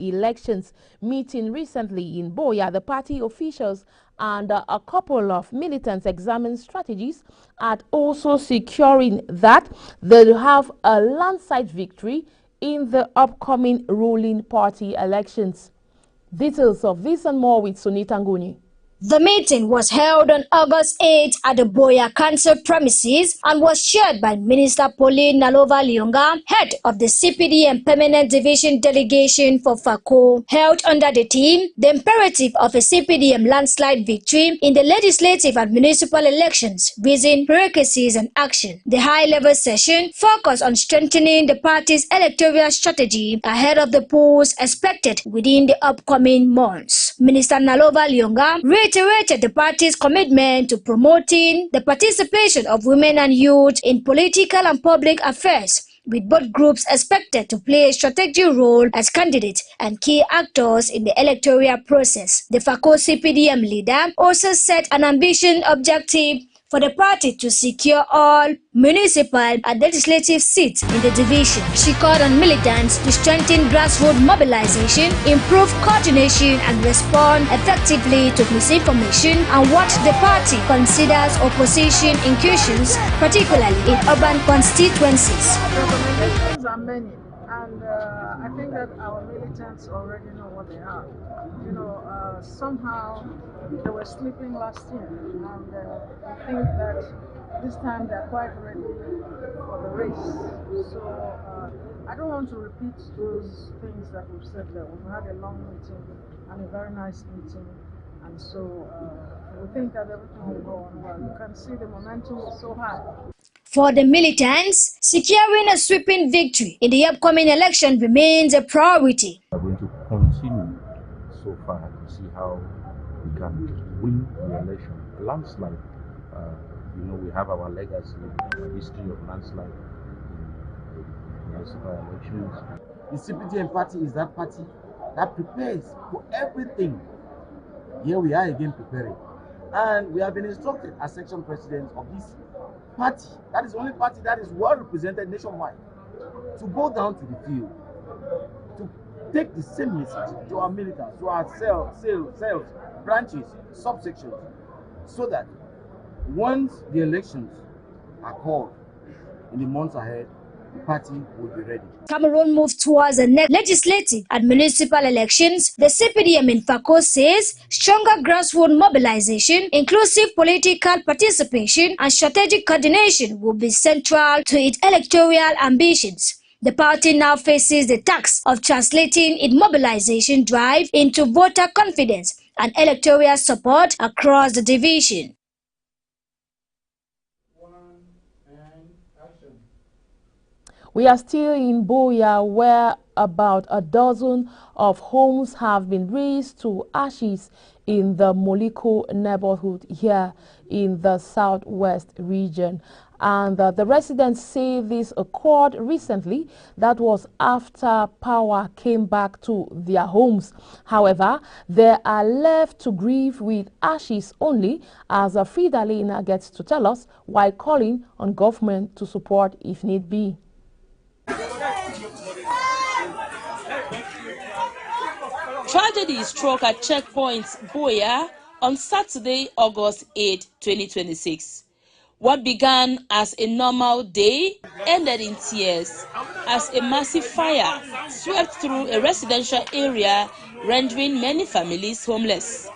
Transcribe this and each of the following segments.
elections. Meeting recently in Boya, the party officials and a couple of militants examined strategies at also securing that they'll have a landslide victory in the upcoming ruling party elections. Details of this and more with Sunita Nguni. The meeting was held on August 8 at the Boya Council premises and was chaired by Minister Pauline Nalova-Lyonga, head of the CPDM Permanent Division Delegation for Fako, held under the theme, the imperative of a CPDM landslide victory in the legislative and municipal elections, reason, prerequisites and action. The high-level session focused on strengthening the party's electoral strategy ahead of the polls expected within the upcoming months. Minister Nalova-Lyonga reiterated the party's commitment to promoting the participation of women and youth in political and public affairs, with both groups expected to play a strategic role as candidates and key actors in the electoral process. The FACO CPDM leader also set an ambitious objective for the party to secure all municipal and legislative seats in the division. She called on militants to strengthen grassroots mobilization, improve coordination and respond effectively to misinformation and what the party considers opposition incursions, particularly in urban constituencies. Recommendations are many, and I think that our militants already know what they are. You know, somehow they were sleeping last year, and I think that this time they're quite ready for the race. So I don't want to repeat those things that we've said there. We've had a long meeting and a very nice meeting, and so we think that everything will go on well. You can see the momentum is so high. For the militants, securing a sweeping victory in the upcoming election remains a priority. We are going to continue so far to see how we can win the election. A landslide, you know, we have our legacy, our history of landslide in municipal elections. The CPDM party is that party that prepares for everything. Here we are again preparing. And we have been instructed as section presidents of this party, that is the only party that is well represented nationwide, to go down to the field, to take the same message to our militants, to our cells, branches, subsections, so that once the elections are called in the months ahead, the party will be ready. Cameroon moved towards the next legislative and municipal elections. The CPDM in Fako says stronger grassroots mobilization, inclusive political participation, and strategic coordination will be central to its electoral ambitions. The party now faces the task of translating its mobilization drive into voter confidence and electoral support across the division. We are still in Boya, where about a dozen of homes have been razed to ashes in the Moliko neighborhood here in the southwest region. And the residents say this occurred recently. That was after power came back to their homes. However, they are left to grieve with ashes only, as Fridalina gets to tell us, while calling on government to support if need be. Tragedy struck at checkpoints Boya on Saturday, August 8, 2026. What began as a normal day ended in tears as a massive fire swept through a residential area, rendering many families homeless.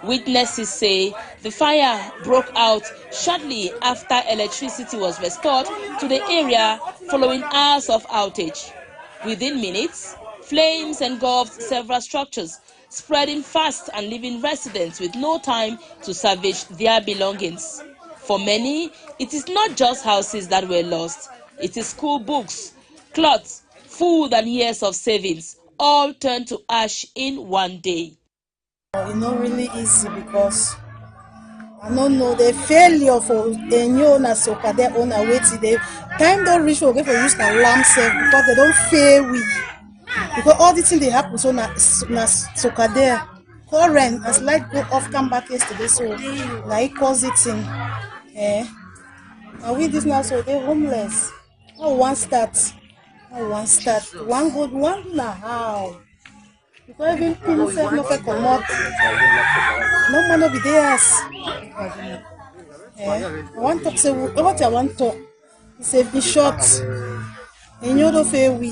Witnesses say the fire broke out shortly after electricity was restored to the area following hours of outage. Within minutes, flames engulfed several structures, spreading fast and leaving residents with no time to salvage their belongings. For many, it is not just houses that were lost. It is school books, clothes, food and years of savings, all turned to ash in one day. It's not really easy because I don't know the failure for the new owners so their owner wait till the time don't reach for use the lamb self because they don't fail we. Because all the things they happen so na there current as light go off come back yesterday so like cause it in and with this now so they homeless. One start one good one now how Because even clean self no fit comot. No man no be there. I want talk say what I want talk. Say in short, and you don't feel we.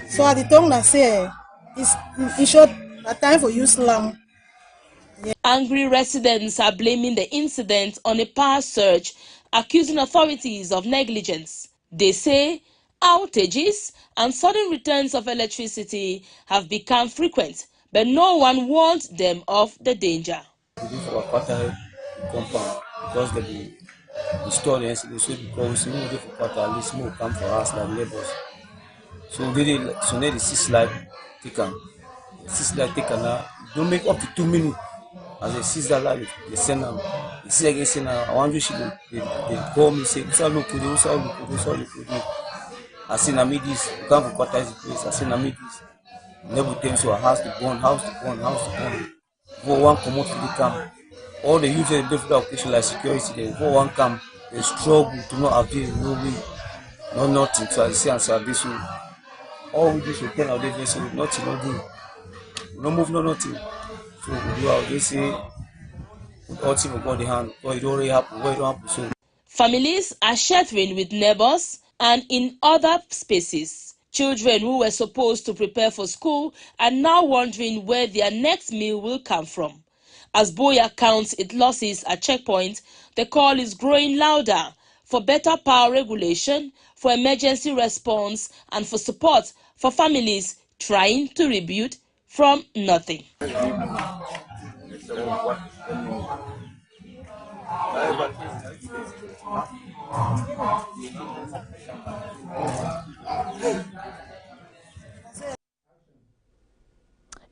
So at the tongue that say it's in short a time for use slang. Angry residents are blaming the incident on a power surge, accusing authorities of negligence. They say outages and sudden returns of electricity have become frequent, but no one warned them of the danger. For our quarter compound because the store the so because we know for quarter at least more come for us like neighbors. So they the 6 light take am. 6 light take am now. Don't make up to 2 minutes. As they see that light, they send them. They see again send them. I want you to they call me say, "Usa look, Usa look, Usa look." I say na me this. You come for quarter is the place. I say na me this. Never tell so house to burn, house to burn, house to burn. For one come out to the camp. All the usual different occasions like security, they for one camp, they struggle to not avail no way, no nothing. So I say and so this will all we do so 10 of them say nothing, no do, no move, no nothing. So we do how they say all things will go the hand, or it already happen, what it don't happen. So Families are sheltering with neighbors and in other spaces. Children who were supposed to prepare for school are now wondering where their next meal will come from. As Boya counts its losses at checkpoints, the call is growing louder for better power regulation, for emergency response, and for support for families trying to rebuild from nothing.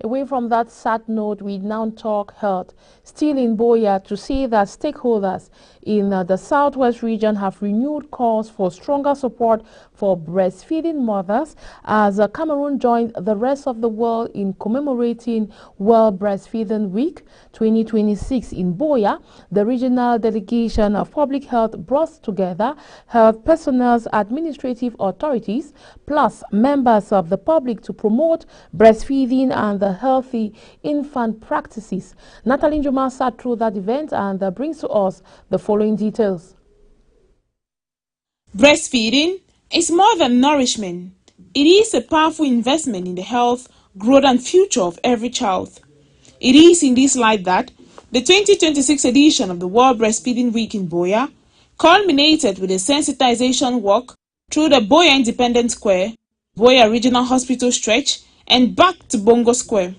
Away from that sad note, we now talk health. Still in Boya, to see that stakeholders in the southwest region have renewed calls for stronger support for breastfeeding mothers as Cameroon joined the rest of the world in commemorating World Breastfeeding Week 2026 in Boya. The regional delegation of public health brought together health personnel, administrative authorities, plus members of the public to promote breastfeeding and the healthy infant practices. Natalie Njuma sat through that event and brings to us the following details. Breastfeeding is more than nourishment. It is a powerful investment in the health, growth and future of every child. It is in this light that the 2026 edition of the World Breastfeeding Week in Boya culminated with a sensitization walk through the Boya Independent Square, Boya Regional Hospital stretch, and back to Bongo Square.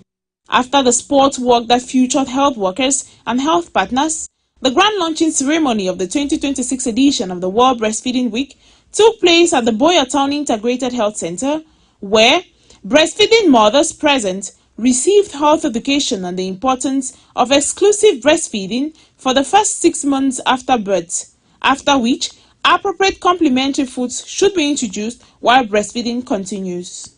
After the sports walk that featured health workers and health partners, the grand launching ceremony of the 2026 edition of the World Breastfeeding Week took place at the Boya Town Integrated Health Center, where breastfeeding mothers present received health education on the importance of exclusive breastfeeding for the first 6 months after birth, after which appropriate complementary foods should be introduced while breastfeeding continues.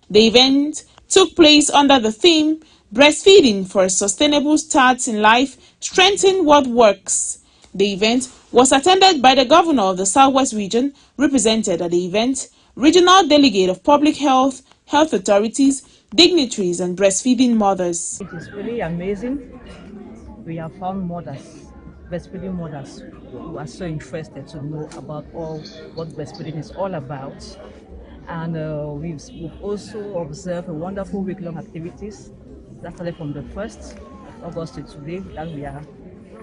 The event took place under the theme Breastfeeding for a Sustainable Start in Life, Strengthen What Works. The event was attended by the Governor of the Southwest Region, represented at the event, Regional Delegate of Public Health, Health Authorities, dignitaries and breastfeeding mothers. It is really amazing. We have found mothers, breastfeeding mothers, who are so interested to know about all what breastfeeding is all about. And we've also observed a wonderful week-long activities that started from the 1st of August to today that we are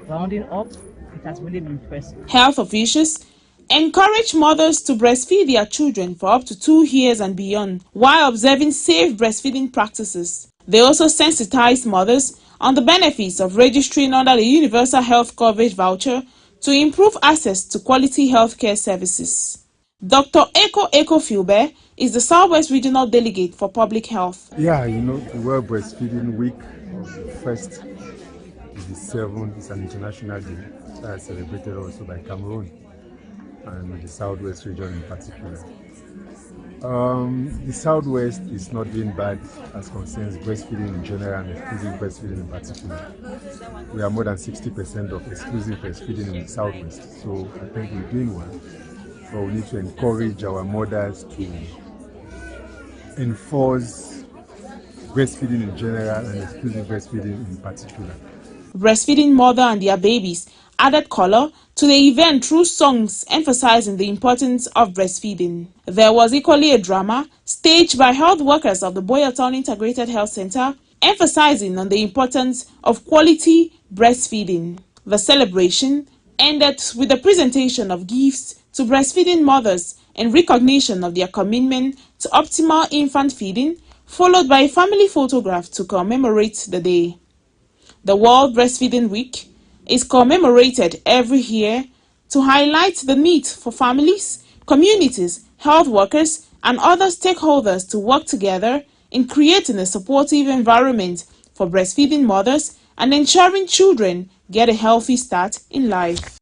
rounding up. It has really been impressive. Health officials encourage mothers to breastfeed their children for up to 2 years and beyond while observing safe breastfeeding practices. They also sensitize mothers on the benefits of registering under the Universal Health Coverage Voucher to improve access to quality healthcare services. Dr. Eko Filbe is the Southwest Regional Delegate for Public Health. Yeah, the World Breastfeeding Week, the 1st to the 7th, is an international day that is celebrated also by Cameroon and the Southwest region in particular. The Southwest is not doing bad as concerns breastfeeding in general and exclusive breastfeeding in particular. We are more than 60% of exclusive breastfeeding in the Southwest, so I think we're doing well. But we need to encourage our mothers to enforce breastfeeding in general and exclusive breastfeeding in particular. Breastfeeding mother and their babies added color to the event through songs emphasizing the importance of breastfeeding. There was equally a drama staged by health workers of the Boyertown Integrated Health Center emphasizing on the importance of quality breastfeeding. The celebration ended with the presentation of gifts to breastfeeding mothers in recognition of their commitment to optimal infant feeding, followed by a family photograph to commemorate the day. The World Breastfeeding Week is commemorated every year to highlight the need for families, communities, health workers, and other stakeholders to work together in creating a supportive environment for breastfeeding mothers and ensuring children get a healthy start in life.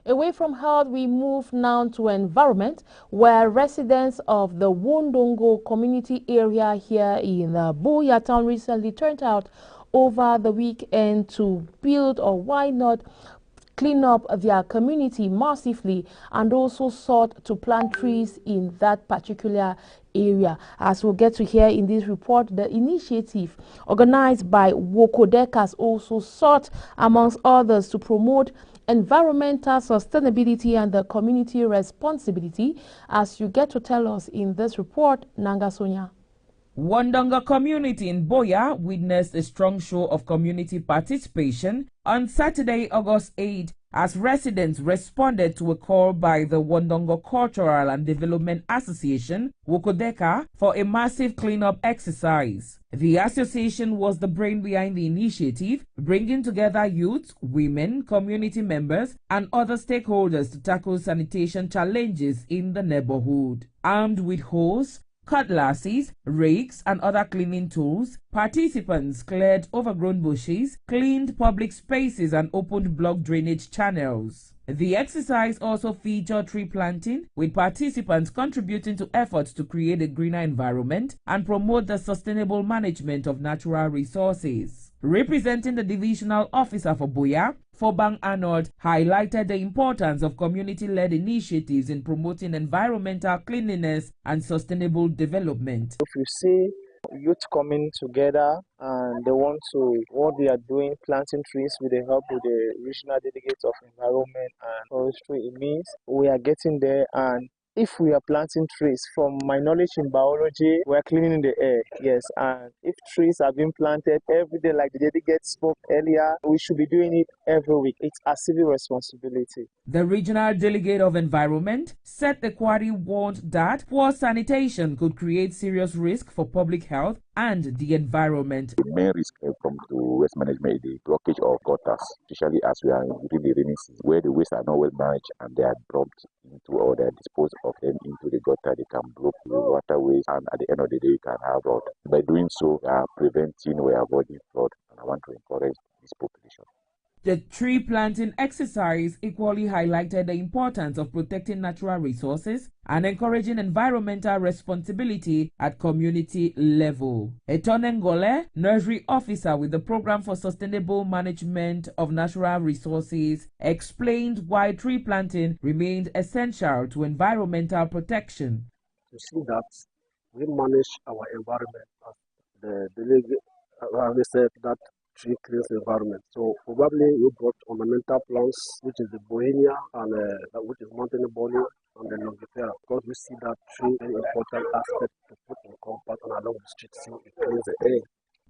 Away from health, we move now to environment, where residents of the Wondongo community area here in Buya town recently turned out over the weekend to build, or why not clean up, their community massively, and also sought to plant trees in that particular area. As we'll get to hear in this report, the initiative organized by Wokodeka has also sought, amongst others, to promote environmental sustainability and the community responsibility, as you get to tell us in this report, Nanga Sonia. Wandonga community in Boya witnessed a strong show of community participation on Saturday, August 8, as residents responded to a call by the Wandonga Cultural and Development Association, Wokodeka, for a massive cleanup exercise. The association was the brain behind the initiative, bringing together youth, women, community members, and other stakeholders to tackle sanitation challenges in the neighborhood. Armed with hose, cutlasses, rakes, and other cleaning tools, participants cleared overgrown bushes, cleaned public spaces, and opened block drainage channels. The exercise also featured tree planting, with participants contributing to efforts to create a greener environment and promote the sustainable management of natural resources. Representing the divisional officer for Boya, Fobang Arnold highlighted the importance of community-led initiatives in promoting environmental cleanliness and sustainable development. If you see youth coming together and they want to, what they are doing, planting trees with the help of the regional delegates of environment and forestry, it means we are getting there. And if we are planting trees, from my knowledge in biology, we are cleaning the air, yes. And if trees are being planted every day, like the delegate spoke earlier, we should be doing it every week. It's a civil responsibility. The regional delegate of environment said the quarry warned that poor sanitation could create serious risk for public health and the environment. The main risk from the waste management is the blockage of gutters, especially as we are within the rainy season, where the waste are not well managed and they are dumped into, or they are disposed of them into the gutter. They can block the waterways, and at the end of the day, you can have flood. By doing so, we are preventing, we are avoiding flood, and I want to encourage this population. The tree planting exercise equally highlighted the importance of protecting natural resources and encouraging environmental responsibility at community level. Etonengole, nursery officer with the Program for Sustainable Management of Natural Resources, explained why tree planting remained essential to environmental protection. To see that we manage our environment, as the delegate said, that tree cleans the environment. So probably we brought ornamental plants, which is the Bohemia, and which is mountain bolly, and the Longifera, because we see that tree very important aspect to put in compact and along the street, so it cleans the air.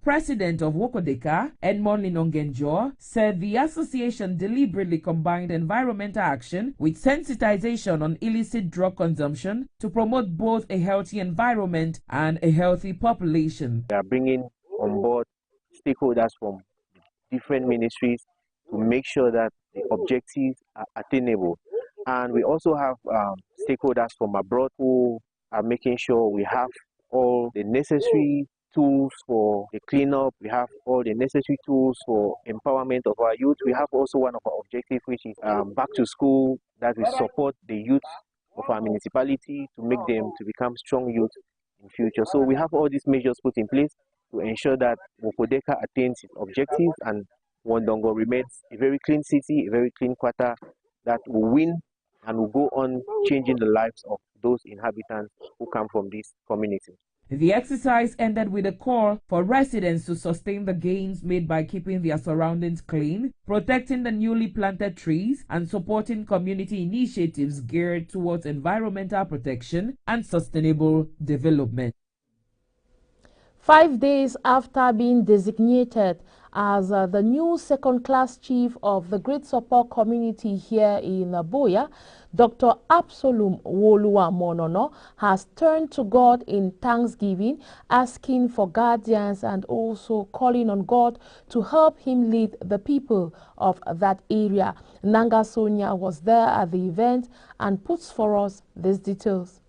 President of Wokodeka, Edmond Linongenjo, said the association deliberately combined environmental action with sensitization on illicit drug consumption to promote both a healthy environment and a healthy population. They are bringing on board stakeholders from different ministries to make sure that the objectives are attainable. And we also have stakeholders from abroad who are making sure we have all the necessary tools for the cleanup, we have all the necessary tools for empowerment of our youth. We have also one of our objectives, which is back to school, that we support the youth of our municipality to make them to become strong youth in future. So we have all these measures put in place to ensure that Wokodeka attains its objectives and Wondongo remains a very clean city, a very clean quarter that will win and will go on changing the lives of those inhabitants who come from this community. The exercise ended with a call for residents to sustain the gains made by keeping their surroundings clean, protecting the newly planted trees, and supporting community initiatives geared towards environmental protection and sustainable development. 5 days after being designated as the new second-class chief of the Great Support community here in Boya, Dr. Absalom Monono has turned to God in thanksgiving, asking for guardians and also calling on God to help him lead the people of that area. Nanga Sonia was there at the event and puts for us these details.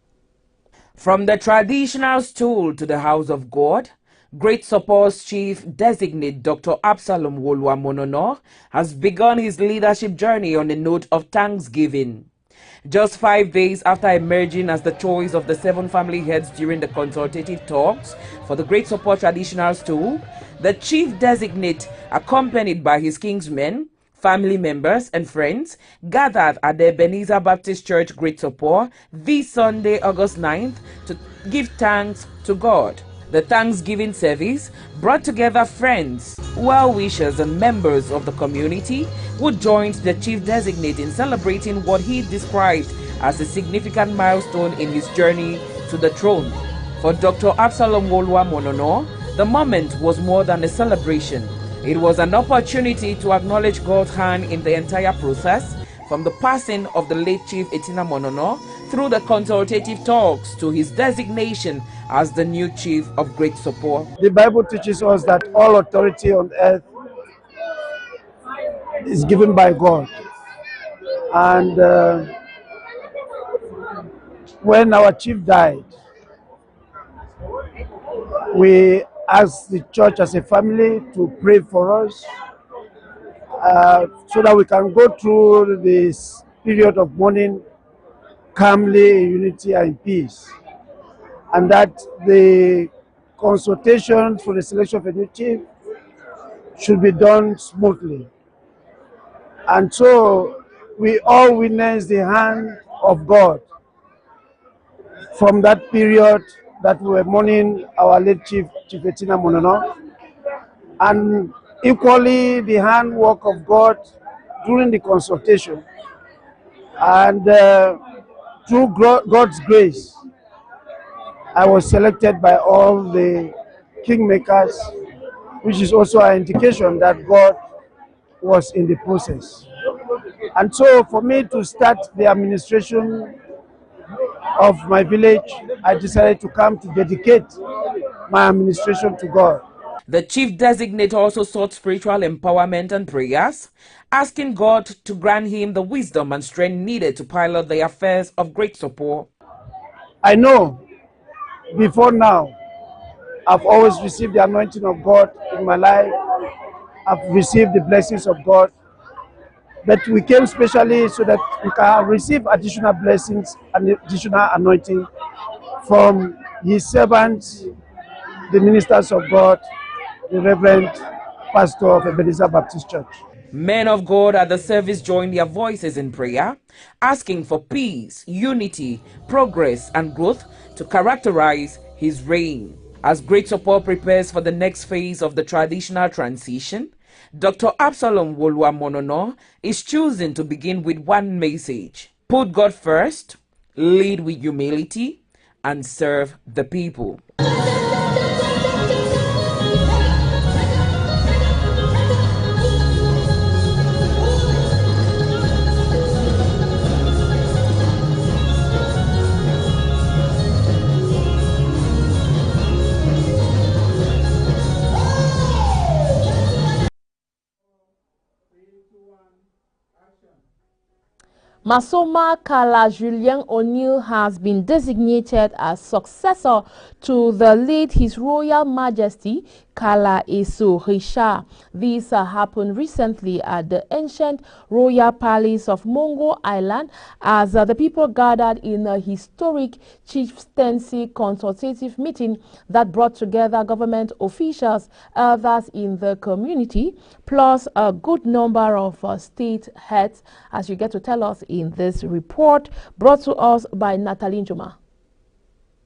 From the traditional stool to the house of God, Great Support's chief designate Dr. Absalom Monono has begun his leadership journey on a note of thanksgiving. Just 5 days after emerging as the choice of the 7 family heads during the consultative talks for the Great Support traditional stool, the chief designate, accompanied by his kingsmen, family members and friends, gathered at the Ebenezer Baptist Church Great Support this Sunday, August 9th, to give thanks to God. The Thanksgiving service brought together friends, well-wishers and members of the community who joined the chief designate in celebrating what he described as a significant milestone in his journey to the throne. For Dr. Absalom Monono, the moment was more than a celebration. It was an opportunity to acknowledge God's hand in the entire process, from the passing of the late Chief Etina Monono through the consultative talks to his designation as the new Chief of Great Support. The Bible teaches us that all authority on earth is given by God. And when our chief died, we asked the church as a family to pray for us so that we can go through this period of mourning calmly, in unity and in peace. And that the consultation for the selection of a new chief should be done smoothly. And so we all witnessed the hand of God from that period that we were mourning our late Chief Etina Monono, and equally the handwork of God during the consultation. And through God's grace, I was selected by all the kingmakers, which is also an indication that God was in the process. And so for me to start the administration of my village, I decided to come to dedicate my administration to God. The chief designate also sought spiritual empowerment and prayers, asking God to grant him the wisdom and strength needed to pilot the affairs of Great Support. I know before now, I've always received the anointing of God in my life. I've received the blessings of God. But we came specially so that we can receive additional blessings and additional anointing from his servants, the ministers of God, the Reverend Pastor of Ebenezer Baptist Church. Men of God at the service joined their voices in prayer, asking for peace, unity, progress, and growth to characterize his reign. As Great Support prepares for the next phase of the traditional transition, Dr. Absalom Monono is choosing to begin with one message: put God first, lead with humility, and serve the people. Masoma Kala Julien O'Neill has been designated as successor to the late His Royal Majesty Kala Eso Richard. This happened recently at the ancient Royal Palace of Mongo Island as the people gathered in a historic chieftaincy consultative meeting that brought together government officials, others in the community, plus a good number of state heads, as you get to tell us in this report brought to us by Natalie Njuma.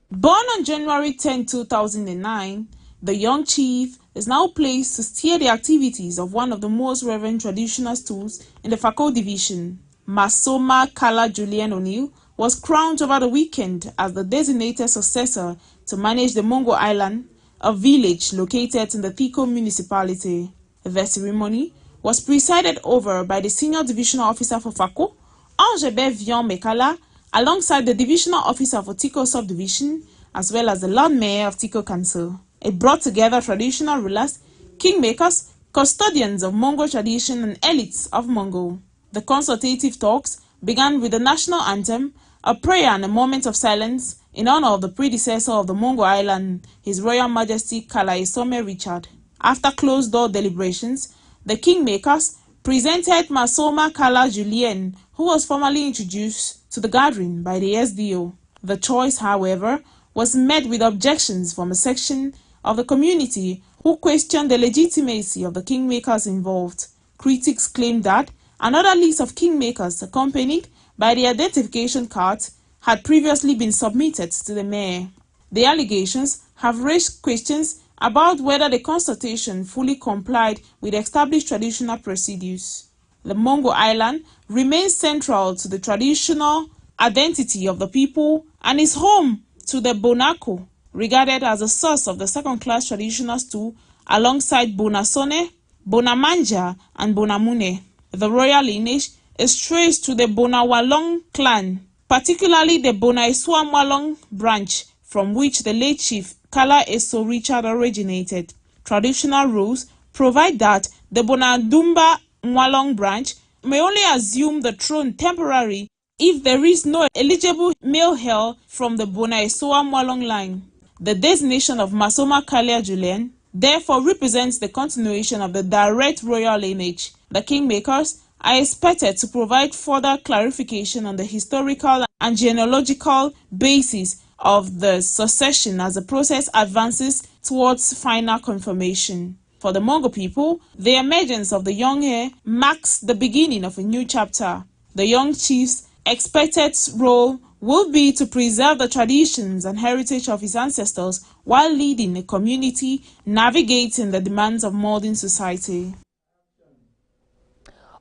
Born on January 10, 2009, the young chief is now placed to steer the activities of one of the most reverend traditional schools in the Fako division. Masoma Kala Julian O'Neill was crowned over the weekend as the designated successor to manage the Mongo Island, a village located in the Thiko municipality. The ceremony was presided over by the senior divisional officer for Fako, Angebe Vion Mekala, alongside the divisional officer for Thiko subdivision, as well as the Lord Mayor of Thiko Council. It brought together traditional rulers, kingmakers, custodians of Mongo tradition and elites of Mongo. The consultative talks began with the national anthem, a prayer and a moment of silence in honor of the predecessor of the Mongo Island, His Royal Majesty Kalaisome Richard. After closed-door deliberations, the kingmakers presented Masoma Kala Julien, who was formally introduced to the gathering by the SDO. The choice, however, was met with objections from a section of the community who questioned the legitimacy of the kingmakers involved. Critics claimed that another list of kingmakers accompanied by the identification cards had previously been submitted to the mayor. The allegations have raised questions about whether the consultation fully complied with established traditional procedures. The Mongo Island remains central to the traditional identity of the people and is home to the Bonako, regarded as a source of the second-class traditional stew alongside Bonasone, Bonamanja, and Bonamune. The royal lineage is traced to the Bonawalong clan, particularly the Bonaiswamwalong branch, from which the late chief Kala Eso Richard originated. Traditional rules provide that the Bonadumba Mwalong branch may only assume the throne temporarily if there is no eligible male heir from the Bonaisoa Mwalong line. The designation of Masoma Kalia Julian therefore represents the continuation of the direct royal lineage. The kingmakers are expected to provide further clarification on the historical and genealogical basis of the succession as the process advances towards final confirmation. For the Mongo people, the emergence of the young heir marks the beginning of a new chapter. The young chief's expected role will be to preserve the traditions and heritage of his ancestors while leading a community navigating the demands of modern society.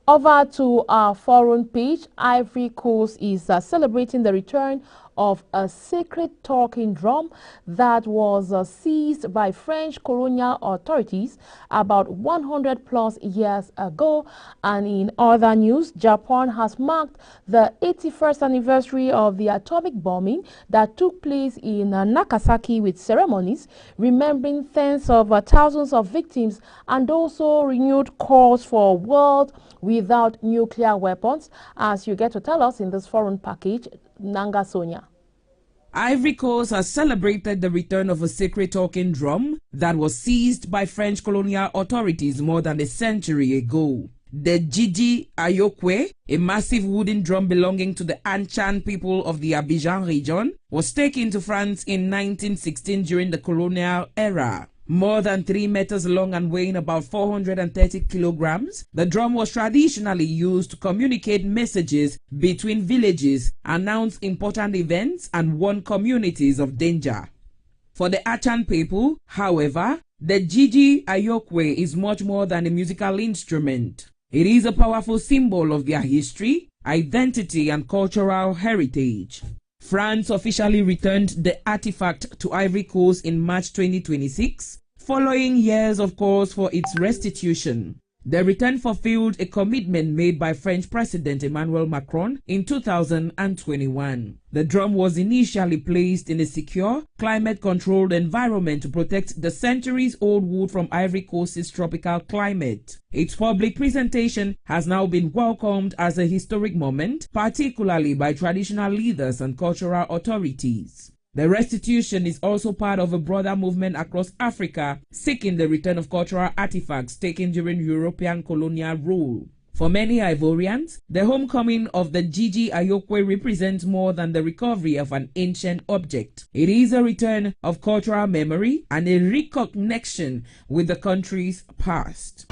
Over to our foreign page, Ivory Coast is celebrating the return of a sacred talking drum that was seized by French colonial authorities about 100 plus years ago. And in other news, Japan has marked the 81st anniversary of the atomic bombing that took place in Nagasaki with ceremonies remembering tens of thousands of victims and also renewed calls for a world without nuclear weapons, as you get to tell us in this foreign package, Nanga Sonia. Ivory Coast has celebrated the return of a sacred talking drum that was seized by French colonial authorities more than a century ago. The Jiji Ayokwe, a massive wooden drum belonging to the Anchan people of the Abidjan region, was taken to France in 1916 during the colonial era. More than 3 meters long and weighing about 430 kilograms, the drum was traditionally used to communicate messages between villages, announce important events, and warn communities of danger. For the Achan people, however, the Jiji Ayokwe is much more than a musical instrument. It is a powerful symbol of their history, identity, and cultural heritage. France officially returned the artifact to Ivory Coast in March 2026, following years of calls for its restitution. The return fulfilled a commitment made by French President Emmanuel Macron in 2021. The drum was initially placed in a secure, climate-controlled environment to protect the centuries-old wood from Ivory Coast's tropical climate. Its public presentation has now been welcomed as a historic moment, particularly by traditional leaders and cultural authorities. The restitution is also part of a broader movement across Africa seeking the return of cultural artifacts taken during European colonial rule. For many Ivorians, the homecoming of the Jiji Ayokwe represents more than the recovery of an ancient object. It is a return of cultural memory and a reconnection with the country's past.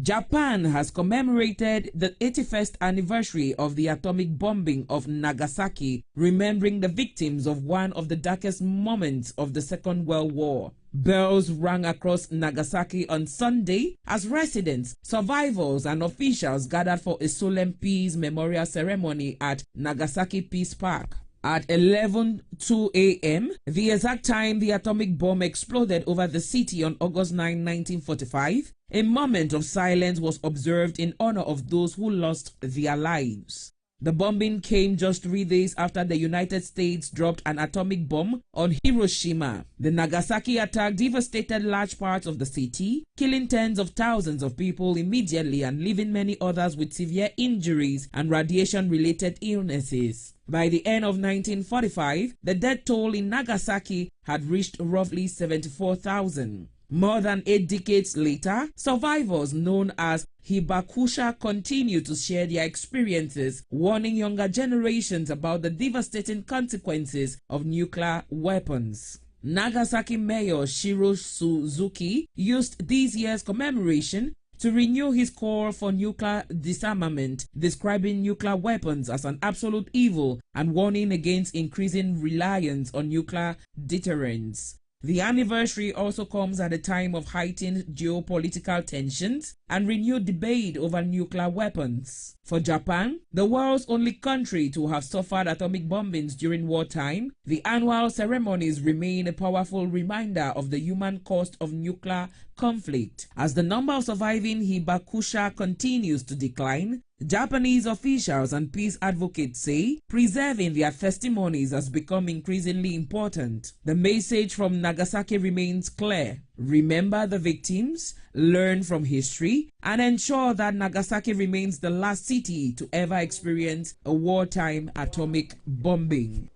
Japan has commemorated the 81st anniversary of the atomic bombing of Nagasaki, remembering the victims of one of the darkest moments of the Second World War. Bells rang across Nagasaki on Sunday as residents, survivors, and officials gathered for a solemn peace memorial ceremony at Nagasaki Peace Park. At 11:02 a.m., the exact time the atomic bomb exploded over the city on August 9, 1945, a moment of silence was observed in honor of those who lost their lives. The bombing came just 3 days after the United States dropped an atomic bomb on Hiroshima. The Nagasaki attack devastated large parts of the city, killing tens of thousands of people immediately and leaving many others with severe injuries and radiation-related illnesses. By the end of 1945, the death toll in Nagasaki had reached roughly 74,000. More than 8 decades later, survivors known as Hibakusha continue to share their experiences, warning younger generations about the devastating consequences of nuclear weapons. Nagasaki Mayor Shiro Suzuki used this year's commemoration to renew his call for nuclear disarmament, describing nuclear weapons as an absolute evil and warning against increasing reliance on nuclear deterrence. The anniversary also comes at a time of heightened geopolitical tensions and renewed debate over nuclear weapons. For Japan, the world's only country to have suffered atomic bombings during wartime, the annual ceremonies remain a powerful reminder of the human cost of nuclear conflict. As the number of surviving Hibakusha continues to decline, Japanese officials and peace advocates say preserving their testimonies has become increasingly important. The message from Nagasaki remains clear. Remember the victims, learn from history, and ensure that Nagasaki remains the last city to ever experience a wartime atomic bombing.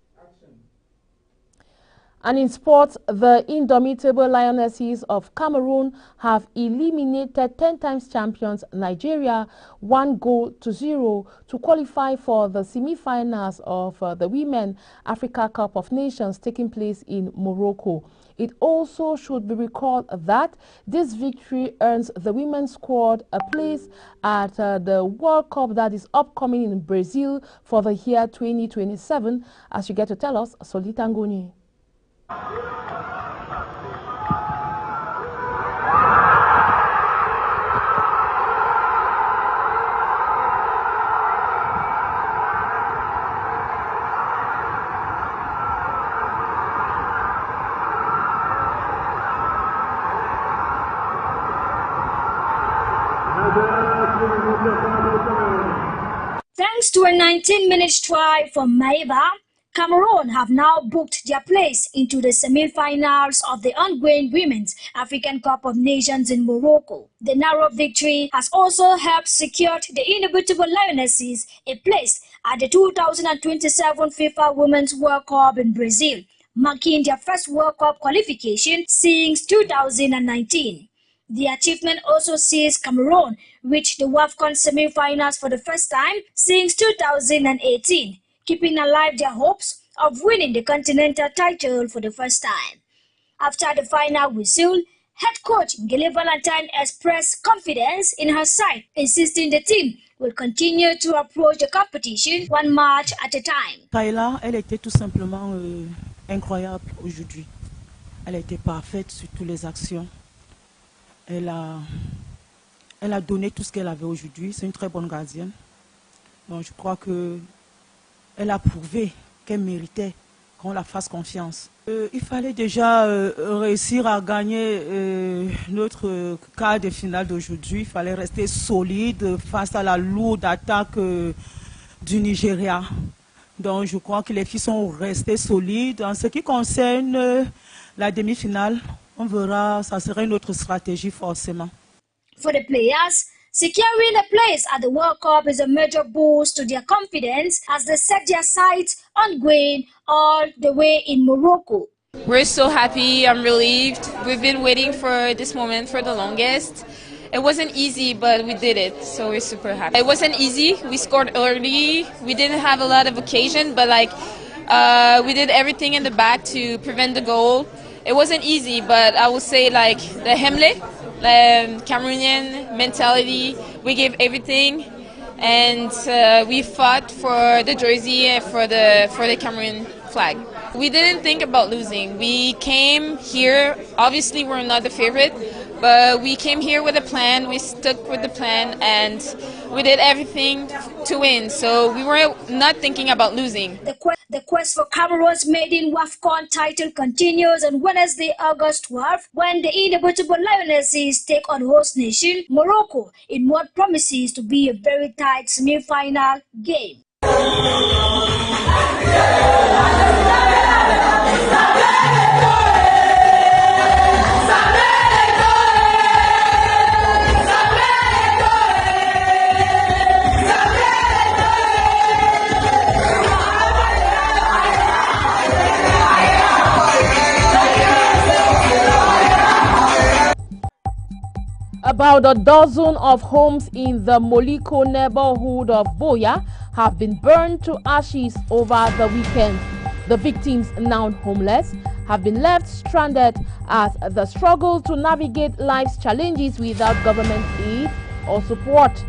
And in sports, the indomitable Lionesses of Cameroon have eliminated 10 times champions Nigeria 1-0 to qualify for the semi-finals of the Women Africa Cup of Nations taking place in Morocco. It also should be recalled that this victory earns the women's squad a place at the World Cup that is upcoming in Brazil for the year 2027. As you get to tell us, Solita Ngoni. Thanks to a 19-minute try from Maiva, Cameroon have now booked their place into the semi-finals of the ongoing Women's African Cup of Nations in Morocco. The narrow victory has also helped secure the indomitable Lionesses a place at the 2027 FIFA Women's World Cup in Brazil, marking their first World Cup qualification since 2019. The achievement also sees Cameroon reach the WAFCON semi-finals for the first time since 2018, keeping alive their hopes of winning the continental title for the first time. After the final whistle, head coach Ngele Valentine expressed confidence in her side, insisting the team will continue to approach the competition one match at a time. Kayla, elle était tout simplement incroyable aujourd'hui. Elle a été parfaite sur toutes les actions. Elle a donné tout ce qu'elle avait aujourd'hui. C'est une très bonne gardienne. Donc je crois qu'elle a prouvé qu'elle méritait qu'on la fasse confiance. Il fallait déjà réussir à gagner notre quart de finale d'aujourd'hui. Il fallait rester solide face à la lourde attaque du Nigeria. Donc je crois que les filles sont restées solides. En ce qui concerne la demi-finale, on verra, ça serait une autre stratégie forcément. For the players, securing a place at the World Cup is a major boost to their confidence as they set their sights on going all the way in Morocco. We're so happy, I'm relieved. We've been waiting for this moment for the longest. It wasn't easy, but we did it, so we're super happy. It wasn't easy, we scored early, we didn't have a lot of occasion, but we did everything in the back to prevent the goal. It wasn't easy, but I would say the Hemle, Cameroonian mentality. We gave everything, and we fought for the jersey and for the Cameroon flag. We didn't think about losing. We came here. Obviously, we're not the favorite, but we came here with a plan. We stuck with the plan, and we did everything to win. So we were not thinking about losing. The quest for Cameroon's maiden WAFCON title continues on Wednesday, August 12th, when the indomitable Lionesses take on host nation Morocco in what promises to be a very tight semi-final game. About a dozen of homes in the Moliko neighborhood of Boya have been burned to ashes over the weekend. The victims, now homeless, have been left stranded as the struggle to navigate life's challenges without government aid or support.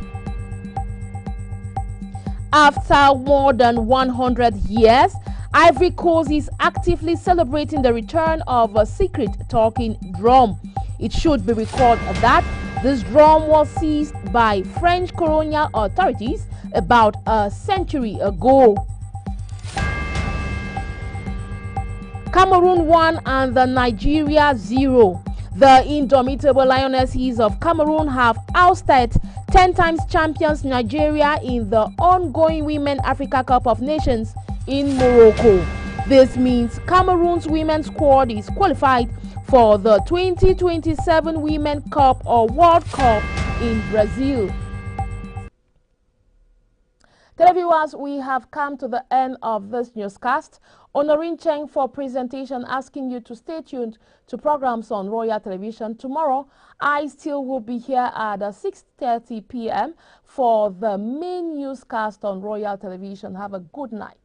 After more than 100 years, Ivory Coast is actively celebrating the return of a secret talking drum. It should be recalled that this drum was seized by French colonial authorities about a century ago. Cameroon 1 and the Nigeria 0. The indomitable Lionesses of Cameroon have ousted 10 times champions Nigeria in the ongoing Women Africa Cup of Nations in Morocco. This means Cameroon's women's squad is qualified for the 2027 Women Cup or World Cup in Brazil. Televiewers, we have come to the end of this newscast. Honoring Cheng for presentation, asking you to stay tuned to programs on Royal Television. Tomorrow, I still will be here at 6:30 p.m. for the main newscast on Royal Television. Have a good night.